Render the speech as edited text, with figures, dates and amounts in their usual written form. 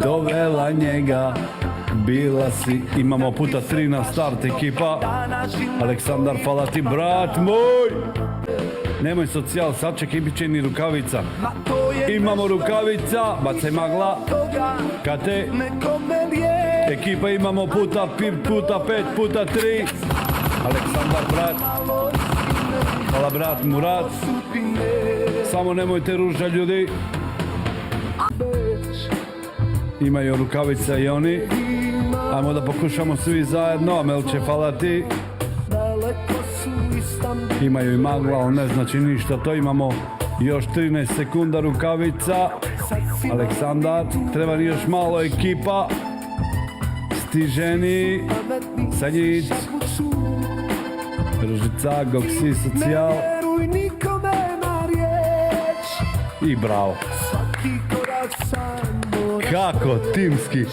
dovela njega. Bila si, imamo puta 3 na start ekipa. Aleksandar, hvala ti brat moj. Nemoj socijal, sačekaj, bit će ni rukavica. Imamo rukavica, bacaj magla. Kate. Ekipa imamo puta 5, puta 3. Aleksandar, brat. Hvala brat, Murat. Samo nemojte ruža ljudi. Imaju rukavica i oni. Ajmo da pokušamo svi zajedno. Melče, hvala ti. Imaju i magla, on ne znači ništa. To imamo još 13 sekunda rukavica. Aleksandar, treba ni još malo ekipa. Stiženi. Sanjic. Ružica, Goksi, socijal. I bravo. Kako timski.